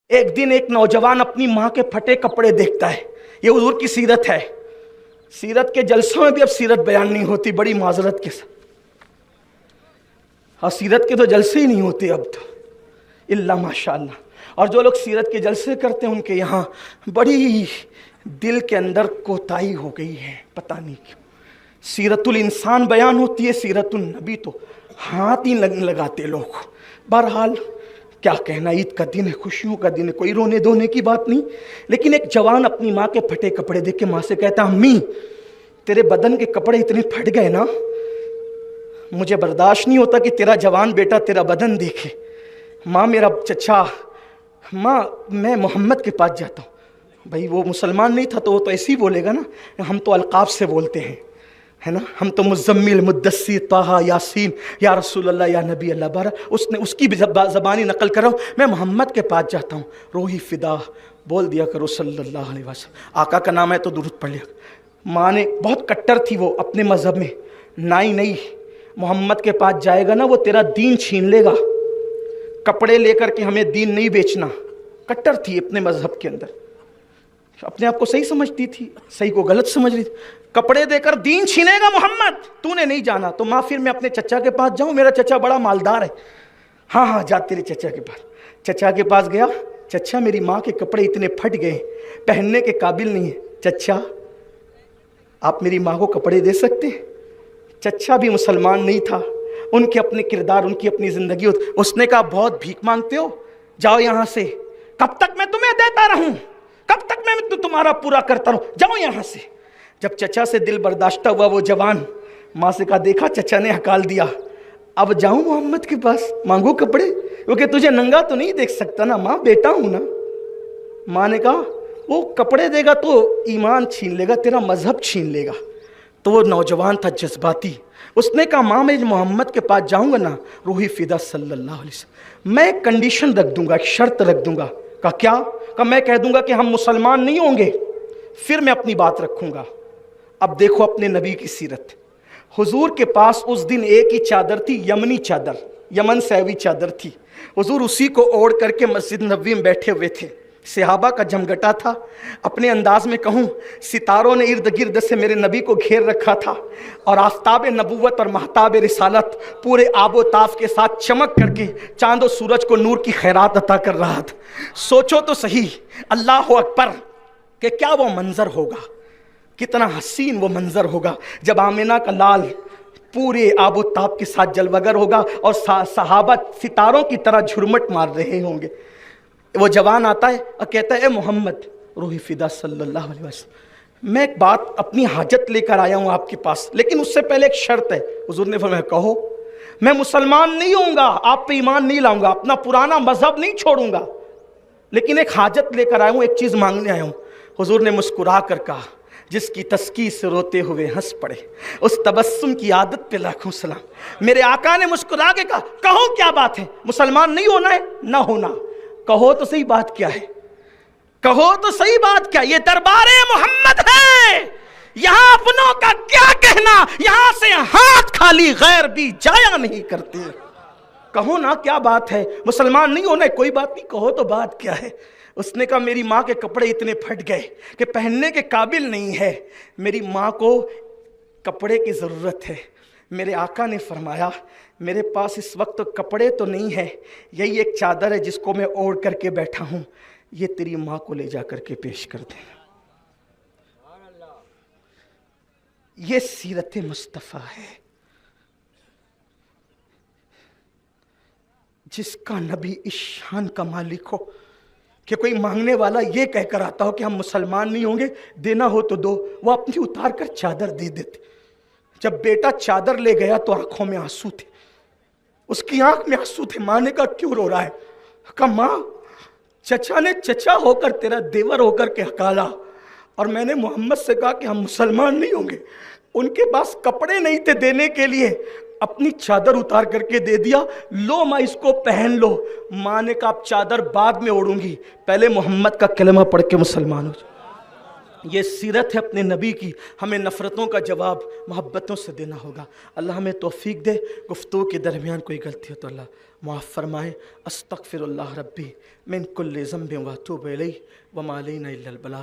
ایک دن ایک نوجوان اپنی ماں کے پھٹے کپڑے دیکھتا ہے. یہ حضور کی سیرت ہے. سیرت کے جلسوں میں بھی اب سیرت بیان نہیں ہوتی، بڑی معذرت کے ساتھ. اور سیرت کے تو جلسے ہی نہیں ہوتے اب تو، الا ماشاء اللہ. اور جو لوگ سیرت کے جلسے کرتے ہیں ان کے یہاں بڑی دل کے اندر کوتاہی ہو گئی ہے، پتہ نہیں کیوں. سیرت الانسان بیان ہوتی ہے، سیرت النبی تو ہاتھ ہی لگاتے لوگ. بہرحال کیا کہنا، عید کا دن ہے، خوشیوں کا دن ہے، کوئی رونے دھونے کی بات نہیں. لیکن ایک جوان اپنی ماں کے پھٹے کپڑے دیکھ کے ماں سے کہتا، امی تیرے بدن کے کپڑے اتنے پھٹ گئے نا، مجھے برداشت نہیں ہوتا کہ تیرا جوان بیٹا تیرا بدن دیکھے. ماں میرا چچا، ماں میں محمد کے پاس جاتا ہوں. بھائی وہ مسلمان نہیں تھا تو وہ تو ایسے ہی بولے گا نا، ہم تو القاب سے بولتے ہیں، ہے نا، ہم تو مزمل، مدثر، طٰہٰ، یاسین، یا رسول اللہ، یا نبی اللہ. بارہ اس کی زبانی نقل کر رہا ہوں. میں محمد کے پاس جاتا ہوں، روحی فدا بول دیا کرو صلی اللہ علیہ وسلم. آقا کا نام ہے تو درود پڑھ لیا. ماں نے بہت کٹر تھی وہ اپنے مذہب میں، نہیں محمد کے پاس جائے گا نا وہ تیرا دین چھین لے گا، کپڑے لے کر کے ہمیں دین نہیں بیچنا. کٹر تھی اپنے مذہب کے اندر، اپنے آپ کو صحیح سمجھتی تھی، صحیح کو غلط سمجھ رہی تھی. کپڑے دے کر دین چھینے گا محمد، تو نے نہیں جانا. تو ماں پھر میں اپنے چچا کے پاس جاؤں، میرا چچا بڑا مالدار ہے. ہاں جا تیرے چچا کے پاس. چچا کے پاس گیا. چچا میری ماں کے کپڑے اتنے پھٹ گئے، پہننے کے قابل نہیں ہے. چچا آپ میری ماں کو کپڑے دے سکتے ہیں؟ چچا بھی مسلمان نہیں تھا، ان کے اپنے کردار، ان کی اپنی زندگی ہوتی. اس نے کہا بہت بھیک مانگتے ہو، جاؤ یہاں سے. کب تک میں تمہیں دیتا رہوں؟ کب تک میں تمہارا پورا کرتا رہوں؟ جاؤ یہاں سے. جب چچا سے دل برداشتہ ہوا وہ جوان، ماں سے کہا دیکھا چچا نے ہکال دیا، اب جاؤں محمد کے پاس مانگو کپڑے، کیونکہ تجھے ننگا تو نہیں دیکھ سکتا نا ماں، بیٹا ہوں نا. ماں نے کہا وہ کپڑے دے گا تو ایمان چھین لے گا، تیرا مذہب چھین لے گا. تو وہ نوجوان تھا جذباتی، اس نے کہا ماں میں محمد کے پاس جاؤں گا نا، روحی فدا صلی اللہ علیہ وسلم، میں ایک کنڈیشن رکھ دوں گا، ایک شرط رکھ دوں گا. کہا کیا؟ کہا میں کہہ دوں گا کہ ہم مسلمان نہیں ہوں گے، پھر میں اپنی بات رکھوں گا. اب دیکھو اپنے نبی کی سیرت. حضور کے پاس اس دن ایک ہی چادر تھی، یمنی چادر، یمن سے آئی چادر تھی. حضور اسی کو اوڑھ کر کے مسجد نبوی میں بیٹھے ہوئے تھے. صحابہ کا جمگٹا تھا. اپنے انداز میں کہوں، ستاروں نے ارد گرد سے میرے نبی کو گھیر رکھا تھا، اور آفتاب نبوت اور مہتاب رسالت پورے آب و تاف کے ساتھ چمک کر کے چاند و سورج کو نور کی خیرات عطا کر رہا تھا. سوچو تو صحیح، اللہ اکبر، کہ کیا وہ منظر ہوگا، کتنا حسین وہ منظر ہوگا جب آمینہ کا لال پورے آب و تاب کے ساتھ جلوگر ہوگا اور صحابہ ستاروں کی طرح جھرمٹ مار رہے ہوں گے. وہ جوان آتا ہے اور کہتا ہے اے محمد، روحی فدا صلی اللہ علیہ وسلم، میں ایک بات اپنی حاجت لے کر آیا ہوں آپ کے پاس، لیکن اس سے پہلے ایک شرط ہے. حضور نے فرمایا کہو. میں مسلمان نہیں ہوں گا، آپ پہ ایمان نہیں لاؤں گا، اپنا پرانا مذہب نہیں چھوڑوں گا، لیکن ایک حاجت لے کر آیا ہوں، ایک چیز مانگنے آیا ہوں. حضور نے مسکرا کر کہا، جس کی تسکیہ سے روتے ہوئے ہنس پڑے، اس تبسم کی عادت پہ لاکھوں سلام. میرے آقا نے مسکرا کے کہا کہو کیا بات ہے، مسلمان نہیں ہونا ہے؟ نہ ہونا. کہو تو صحیح بات کیا ہے، کہو تو صحیح بات کیا. یہ دربار محمد ہے، یہاں اپنوں کا کیا کہنا، یہاں سے ہاتھ خالی غیر بھی جایا نہیں کرتے. کہو نا کیا بات ہے، مسلمان نہیں ہونا ہے؟ کوئی بات نہیں، کہو تو بات کیا ہے. اس نے کہا میری ماں کے کپڑے اتنے پھٹ گئے کہ پہننے کے قابل نہیں ہے، میری ماں کو کپڑے کی ضرورت ہے. میرے آقا نے فرمایا میرے پاس اس وقت کپڑے تو نہیں ہے، یہی ایک چادر ہے جس کو میں اوڑھ کر کے بیٹھا ہوں، یہ تیری ماں کو لے جا کر کے پیش کر دیں. یہ سیرت مصطفیٰ ہے، جس کا نبی اس شان کا مالک ہو کہ کوئی مانگنے والا یہ کہہ کر آتا ہو کہ ہم مسلمان نہیں ہوں گے، دینا ہو تو دو، وہ اپنی اتار کر چادر دے دیتے. جب بیٹا چادر لے گیا تو آنکھوں میں آنسو تھے، اس کی آنکھ میں آنسو تھے. ماں نے کہا کیوں رو رہا ہے؟ کہا ماں چچا نے چچا ہو کر تیرا دیور ہو کر کے ہکالا، اور میں نے محمد سے کہا کہ ہم مسلمان نہیں ہوں گے، ان کے پاس کپڑے نہیں تھے دینے کے لیے، اپنی چادر اتار کر کے دے دیا، لو ماں اس کو پہن لو. ماں نے کہا اب چادر بعد میں اوڑھوں گی، پہلے محمد کا کلمہ پڑھ کے مسلمان ہو جاؤ. یہ سیرت ہے اپنے نبی کی، ہمیں نفرتوں کا جواب محبتوں سے دینا ہوگا۔ اللہ ہمیں توفیق دے، گفتگو کے درمیان کوئی غلطی ہو تو اللہ معاف فرمائے۔ استغفر اللہ ربی من کل ذنب واتوب الیہ وما علینا الا البلاغ۔